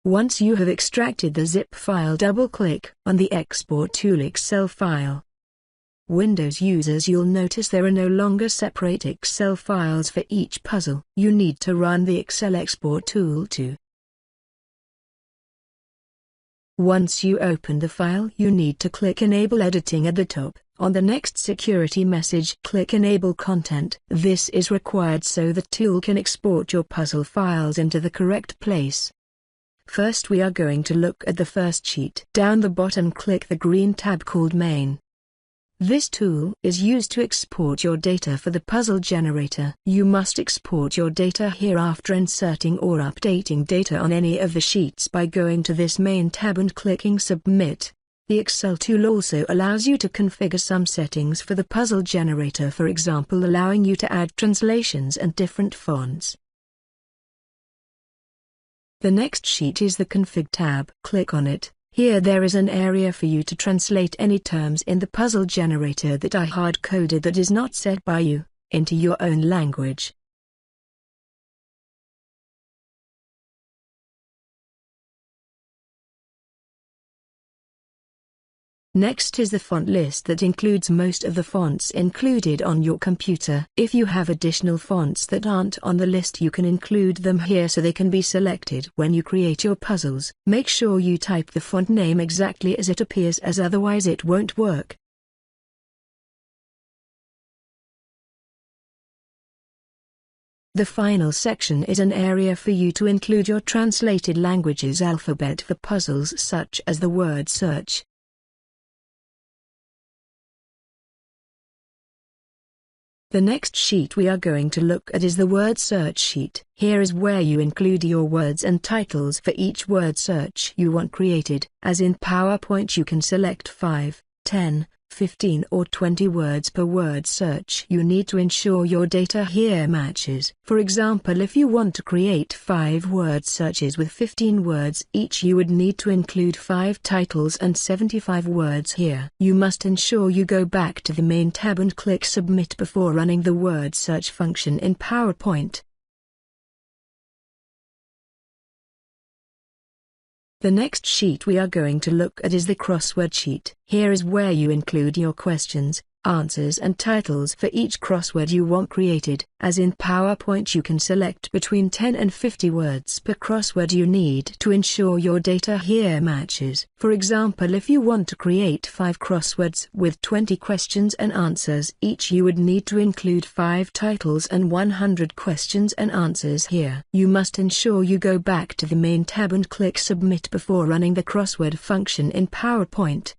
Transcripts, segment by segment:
Once you have extracted the zip file, double-click on the Export Tool Excel file. Windows users, you'll notice there are no longer separate Excel files for each puzzle. You need to run the Excel Export tool too. Once you open the file, you need to click Enable Editing at the top. On the next security message, click Enable Content. This is required so the tool can export your puzzle files into the correct place. First we are going to look at the first sheet. Down the bottom, click the green tab called Main. This tool is used to export your data for the puzzle generator. You must export your data here after inserting or updating data on any of the sheets by going to this Main tab and clicking Submit. The Excel tool also allows you to configure some settings for the puzzle generator, for example allowing you to add translations and different fonts. The next sheet is the Config tab. Click on it. Here there is an area for you to translate any terms in the puzzle generator that are hard-coded that is not set by you, into your own language. Next is the font list that includes most of the fonts included on your computer. If you have additional fonts that aren't on the list, you can include them here so they can be selected when you create your puzzles. Make sure you type the font name exactly as it appears, as otherwise it won't work. The final section is an area for you to include your translated languages alphabet for puzzles such as the word search. The next sheet we are going to look at is the word search sheet. Here is where you include your words and titles for each word search you want created. As in PowerPoint, you can select 5, 10, 15 or 20 words per word search. You need to ensure your data here matches. For example, if you want to create 5 word searches with 15 words each, you would need to include 5 titles and 75 words here. You must ensure you go back to the Main tab and click Submit before running the word search function in PowerPoint. The next sheet we are going to look at is the crossword sheet. Here is where you include your questions, answers and titles for each crossword you want created. As in PowerPoint, you can select between 10 and 50 words per crossword. You need to ensure your data here matches. For example, if you want to create 5 crosswords with 20 questions and answers each, you would need to include 5 titles and 100 questions and answers here. You must ensure you go back to the Main tab and click Submit before running the crossword function in PowerPoint.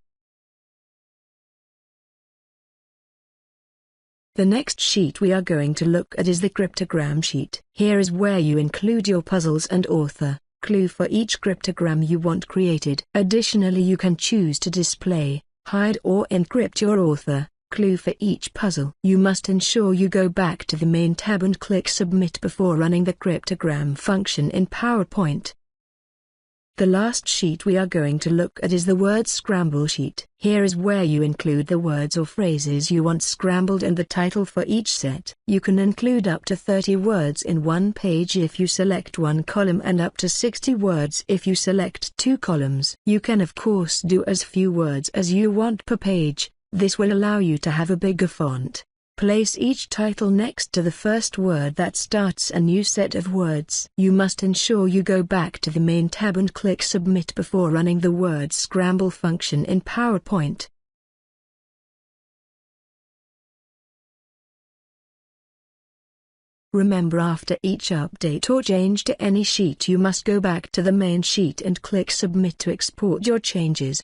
The next sheet we are going to look at is the cryptogram sheet. Here is where you include your puzzles and author clue for each cryptogram you want created. Additionally, you can choose to display, hide or encrypt your author clue for each puzzle. You must ensure you go back to the Main tab and click Submit before running the cryptogram function in PowerPoint. The last sheet we are going to look at is the word Scramble sheet. Here is where you include the words or phrases you want scrambled and the title for each set. You can include up to 30 words in one page if you select one column, and up to 60 words if you select 2 columns. You can of course do as few words as you want per page. This will allow you to have a bigger font. Place each title next to the first word that starts a new set of words. You must ensure you go back to the Main tab and click Submit before running the word Scramble function in PowerPoint. Remember, after each update or change to any sheet, you must go back to the main sheet and click Submit to export your changes.